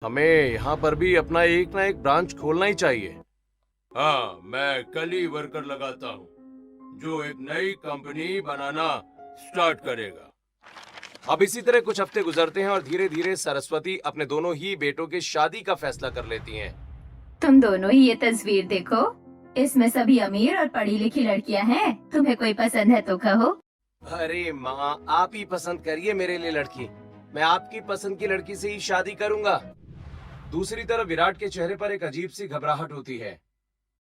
हमें यहाँ पर भी अपना एक ना एक ब्रांच खोलना ही चाहिए। हाँ, मैं कल ही वर्कर लगाता हूँ जो एक नई कंपनी बनाना स्टार्ट करेगा। अब इसी तरह कुछ हफ्ते गुजरते हैं और धीरे धीरे सरस्वती अपने दोनों ही बेटों की शादी का फैसला कर लेती हैं। तुम दोनों ही ये तस्वीर देखो। इसमें सभी अमीर और पढ़ी लिखी लड़कियां हैं। तुम्हें कोई पसंद है तो कहो। अरे माँ, आप ही पसंद करिए मेरे लिए लड़की। मैं आपकी पसंद की लड़की से ही शादी करूंगा। दूसरी तरफ विराट के चेहरे पर एक अजीब सी घबराहट होती है।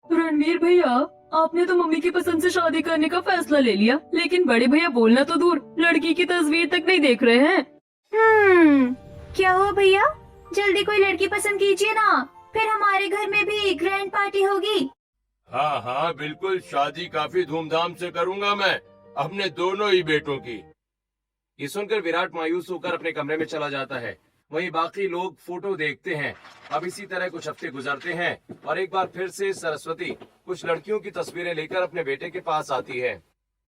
रणवीर भैया, आपने तो मम्मी की पसंद से शादी करने का फैसला ले लिया, लेकिन बड़े भैया बोलना तो दूर, लड़की की तस्वीर तक नहीं देख रहे हैं। क्या हुआ भैया? जल्दी कोई लड़की पसंद कीजिए ना, फिर हमारे घर में भी ग्रैंड पार्टी होगी। हाँ हाँ बिल्कुल, शादी काफी धूमधाम से करूंगा मैं अपने दोनों ही बेटों की। ये सुनकर विराट मायूस होकर अपने कमरे में चला जाता है। वहीं बाकी लोग फोटो देखते हैं। अब इसी तरह कुछ हफ्ते गुजरते हैं और एक बार फिर से सरस्वती कुछ लड़कियों की तस्वीरें लेकर अपने बेटे के पास आती है।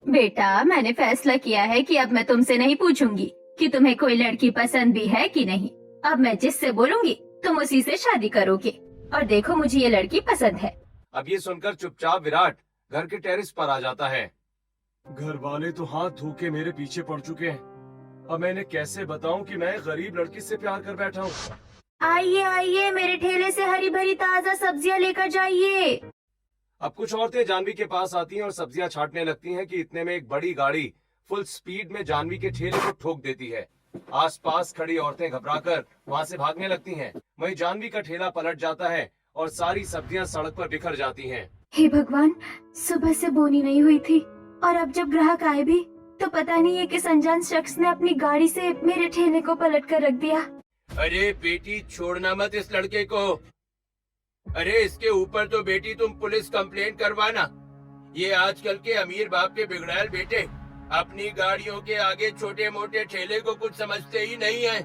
बेटा, मैंने फैसला किया है कि अब मैं तुमसे नहीं पूछूंगी कि तुम्हें कोई लड़की पसंद भी है कि नहीं। अब मैं जिससे बोलूंगी तुम उसी से शादी करोगे। और देखो, मुझे ये लड़की पसंद है। अब ये सुनकर चुपचाप विराट घर के टेरिस पर आ जाता है। घर वाले तो हाथ धो के मेरे पीछे पड़ चुके हैं। अब मैं इन्हें कैसे बताऊं कि मैं गरीब लड़की से प्यार कर बैठा हूँ। आइए आइए, मेरे ठेले से हरी भरी ताजा सब्जियां लेकर जाइए। अब कुछ औरतें जानवी के पास आती हैं और सब्जियां छांटने लगती हैं कि इतने में एक बड़ी गाड़ी फुल स्पीड में जानवी के ठेले को ठोक देती है। आसपास खड़ी औरतें घबराकर वहां से भागने लगती हैं। वहीं जानवी का ठेला पलट जाता है और सारी सब्जियां सड़क पर बिखर जाती हैं। हे भगवान, सुबह से बोनी नहीं हुई थी और अब जब ग्राहक आए भी तो पता नहीं है किस अनजान शख्स ने अपनी गाड़ी से मेरे ठेले को पलट कर रख दिया। अरे बेटी, छोड़ना मत इस लड़के को। अरे इसके ऊपर तो बेटी तुम पुलिस कंप्लेंट करवाना। ये आजकल के अमीर बाप के बिगड़ैल बेटे अपनी गाड़ियों के आगे छोटे मोटे ठेले को कुछ समझते ही नहीं है।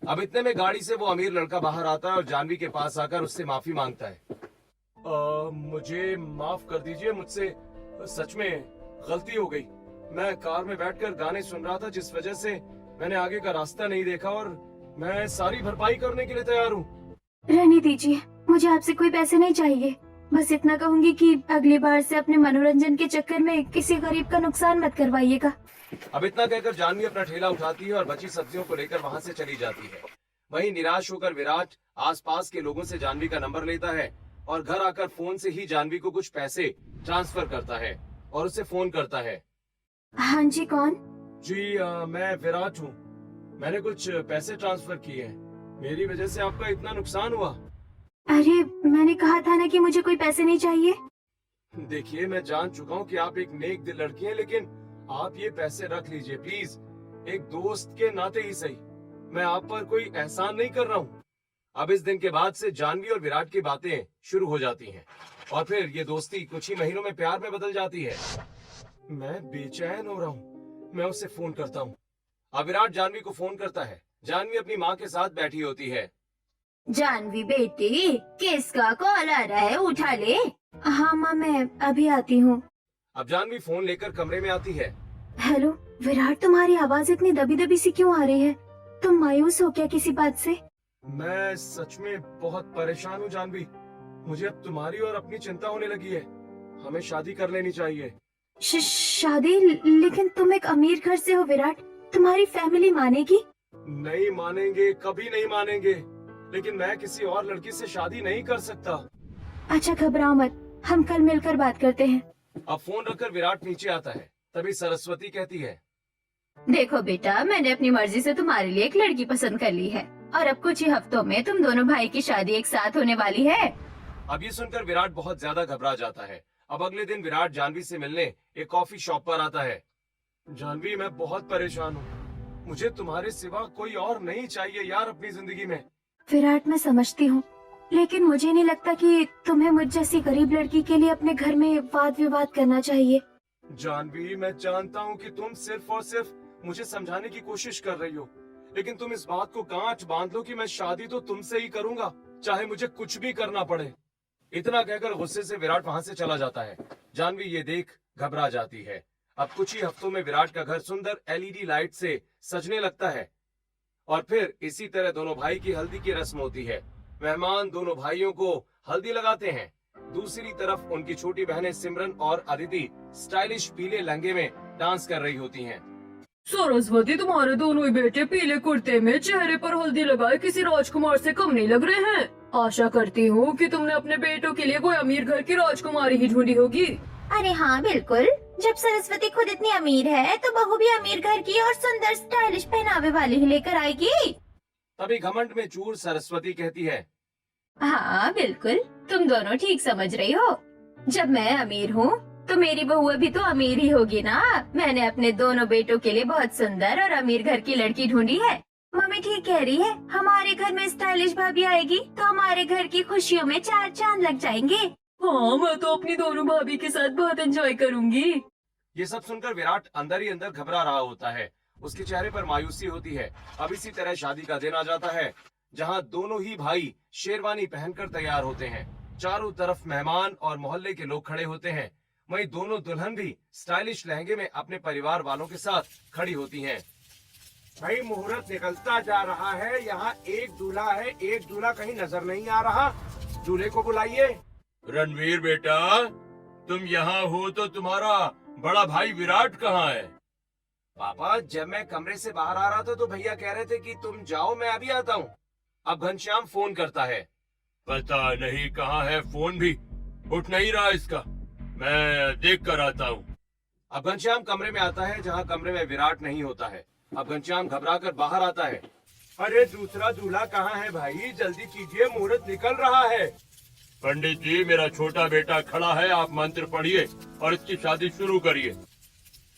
अब इतने में गाड़ी से वो अमीर लड़का बाहर आता है और जानवी के पास आकर उससे माफी मांगता है। मुझे माफ कर दीजिए, मुझसे सच में गलती हो गई। मैं कार में बैठकर गाने सुन रहा था, जिस वजह से मैंने आगे का रास्ता नहीं देखा और मैं सारी भरपाई करने के लिए तैयार हूँ। रहने दीजिए, मुझे आपसे कोई पैसे नहीं चाहिए। बस इतना कहूंगी कि अगली बार से अपने मनोरंजन के चक्कर में किसी गरीब का नुकसान मत करवाइएगा। अब इतना कहकर जानवी अपना ठेला उठाती है और बची सब्जियों को लेकर वहां से चली जाती है। वहीं निराश होकर विराट आसपास के लोगों से जानवी का नंबर लेता है और घर आकर फोन से ही जानवी को कुछ पैसे ट्रांसफर करता है और उसे फोन करता है। हाँ जी, कौन? जी मैं विराट हूँ। मैंने कुछ पैसे ट्रांसफर किए हैं। मेरी वजह से आपका इतना नुकसान हुआ। अरे, मैंने कहा था ना कि मुझे कोई पैसे नहीं चाहिए। देखिए, मैं जान चुका हूँ कि आप एक नेक दिल लड़की हैं, लेकिन आप ये पैसे रख लीजिए प्लीज। एक दोस्त के नाते ही सही। मैं आप पर कोई एहसान नहीं कर रहा हूँ। अब इस दिन के बाद से जानवी और विराट की बातें शुरू हो जाती हैं और फिर ये दोस्ती कुछ ही महीनों में प्यार में बदल जाती है। मैं बेचैन हो रहा हूँ। मैं उसे फोन करता हूँ। अब विराट जानवी को फोन करता है। जानवी अपनी माँ के साथ बैठी होती है। जानवी बेटी, किसका कॉल आ रहा है? उठा ले। हाँ माँ, मैं अभी आती हूँ। अब जानवी फोन लेकर कमरे में आती है। हेलो विराट, तुम्हारी आवाज इतनी दबी दबी सी क्यों आ रही है? तुम मायूस हो क्या किसी बात से? मैं सच में बहुत परेशान हूँ जानवी। मुझे अब तुम्हारी और अपनी चिंता होने लगी है। हमें शादी कर लेनी चाहिए। शादी? लेकिन तुम एक अमीर घर से हो विराट, तुम्हारी फैमिली मानेगी? नहीं मानेंगे, कभी नहीं मानेंगे। लेकिन मैं किसी और लड़की से शादी नहीं कर सकता। अच्छा, घबराओ मत, हम कल मिलकर बात करते हैं। अब फोन रखकर विराट नीचे आता है। तभी सरस्वती कहती है, देखो बेटा, मैंने अपनी मर्जी से तुम्हारे लिए एक लड़की पसंद कर ली है और अब कुछ ही हफ्तों में तुम दोनों भाई की शादी एक साथ होने वाली है। अब ये सुनकर विराट बहुत ज्यादा घबरा जाता है। अब अगले दिन विराट जानवी से मिलने एक कॉफी शॉप पर आता है। जानवी, मैं बहुत परेशान हूँ। मुझे तुम्हारे सिवा कोई और नहीं चाहिए यार अपनी जिंदगी में। विराट, मैं समझती हूँ, लेकिन मुझे नहीं लगता कि तुम्हें मुझ जैसी गरीब लड़की के लिए अपने घर में वाद विवाद करना चाहिए। जानवी, मैं जानता हूँ कि तुम सिर्फ और सिर्फ मुझे समझाने की कोशिश कर रही हो, लेकिन तुम इस बात को गांठ बांध लो कि मैं शादी तो तुमसे ही करूंगा, चाहे मुझे कुछ भी करना पड़े। इतना कहकर गुस्से से विराट वहां से चला जाता है। जानवी ये देख घबरा जाती है। अब कुछ ही हफ्तों में विराट का घर सुंदर एलईडी लाइट से सजने लगता है। और फिर इसी तरह दोनों भाई की हल्दी की रस्म होती है। मेहमान दोनों भाइयों को हल्दी लगाते हैं। दूसरी तरफ उनकी छोटी बहनें सिमरन और अदिति स्टाइलिश पीले लहंगे में डांस कर रही होती हैं। सरस्वती, तुम्हारे दोनों ही बेटे पीले कुर्ते में चेहरे पर हल्दी लगाए किसी राजकुमार से कम नहीं लग रहे हैं। आशा करती हूँ कि तुमने अपने बेटों के लिए कोई अमीर घर की राजकुमारी ही ढूंढी होगी। अरे हाँ बिल्कुल, जब सरस्वती खुद इतनी अमीर है तो बहू भी अमीर घर की और सुंदर स्टाइलिश पहनावे वाली ही लेकर आएगी। तभी घमंड में चूर सरस्वती कहती है, हाँ बिल्कुल, तुम दोनों ठीक समझ रही हो। जब मैं अमीर हूँ तो मेरी बहू भी तो अमीर ही होगी ना। मैंने अपने दोनों बेटों के लिए बहुत सुंदर और अमीर घर की लड़की ढूंढी है। मम्मी ठीक कह रही है, हमारे घर में स्टाइलिश भाभी आएगी तो हमारे घर की खुशियों में चार चांद लग जाएंगे। हाँ, मैं तो अपनी दोनों भाभी के साथ बहुत एंजॉय करूंगी। ये सब सुनकर विराट अंदर ही अंदर घबरा रहा होता है। उसके चेहरे पर मायूसी होती है। अब इसी तरह शादी का दिन आ जाता है, जहां दोनों ही भाई शेरवानी पहनकर तैयार होते हैं। चारों तरफ मेहमान और मोहल्ले के लोग खड़े होते हैं। वहीं दोनों दुल्हन भी स्टाइलिश लहंगे में अपने परिवार वालों के साथ खड़ी होती हैं। भाई मुहूर्त निकलता जा रहा है। यहाँ एक दूल्हा है, एक दूल्हा कहीं नजर नहीं आ रहा। दूल्हे को बुलाइए। रणवीर बेटा, तुम यहाँ हो तो तुम्हारा बड़ा भाई विराट कहाँ है? पापा, जब मैं कमरे से बाहर आ रहा था तो भैया कह रहे थे कि तुम जाओ, मैं अभी आता हूँ। अब घनश्याम फोन करता है। पता नहीं कहाँ है, फोन भी उठ नहीं रहा इसका। मैं देख कर आता हूँ। अब घनश्याम कमरे में आता है, जहाँ कमरे में विराट नहीं होता है। अब घनश्याम घबरा कर बाहर आता है। अरे दूसरा दूल्हा कहाँ है भाई? जल्दी कीजिए, मुहूर्त निकल रहा है। पंडित जी, मेरा छोटा बेटा खड़ा है, आप मंत्र पढ़िए और इसकी शादी शुरू करिए।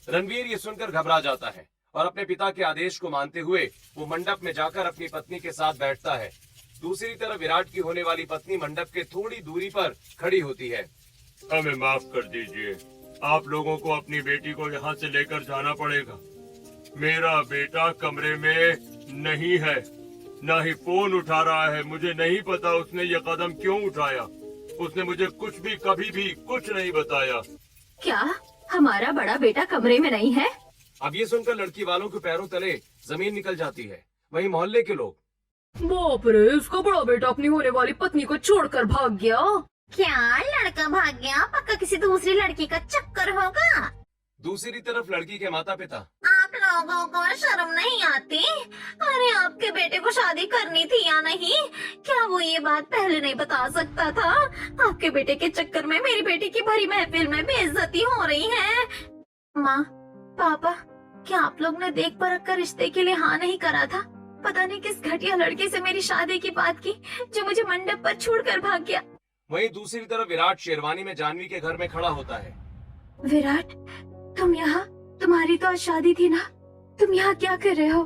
रणवीर ये सुनकर घबरा जाता है और अपने पिता के आदेश को मानते हुए वो मंडप में जाकर अपनी पत्नी के साथ बैठता है। दूसरी तरफ विराट की होने वाली पत्नी मंडप के थोड़ी दूरी पर खड़ी होती है। हमें माफ कर दीजिए, आप लोगों को अपनी बेटी को यहाँ से लेकर जाना पड़ेगा। मेरा बेटा कमरे में नहीं है, ना ही फोन उठा रहा है। मुझे नहीं पता उसने ये कदम क्यों उठाया। उसने मुझे कुछ भी कभी भी कुछ नहीं बताया। क्या हमारा बड़ा बेटा कमरे में नहीं है? अब ये सुनकर लड़की वालों के पैरों तले जमीन निकल जाती है। वहीं मोहल्ले के लोग, बाप रे, उसका बड़ा बेटा अपनी होने वाली पत्नी को छोड़कर भाग गया। क्या लड़का भाग गया? पक्का किसी दूसरी लड़की का चक्कर होगा। दूसरी तरफ लड़की के माता पिता, आप लोगों को शर्म नहीं आती? अरे आपके बेटे को शादी करनी थी या नहीं? क्या वो ये बात पहले नहीं बता सकता था? आपके बेटे के चक्कर में मेरी बेटी की भरी महफिल में बेइज्जती हो रही है। माँ, पापा, क्या आप लोग ने देख परख कर रिश्ते के लिए हाँ नहीं करा था? पता नहीं किस घटिया लड़के से मेरी शादी की बात की जो मुझे मंडप पर छोड़कर भाग गया। वहीं दूसरी तरफ विराट शेरवानी में जानवी के घर में खड़ा होता है। विराट, तुम यहाँ? तुम्हारी तो आज शादी थी ना? तुम यहाँ क्या कर रहे हो?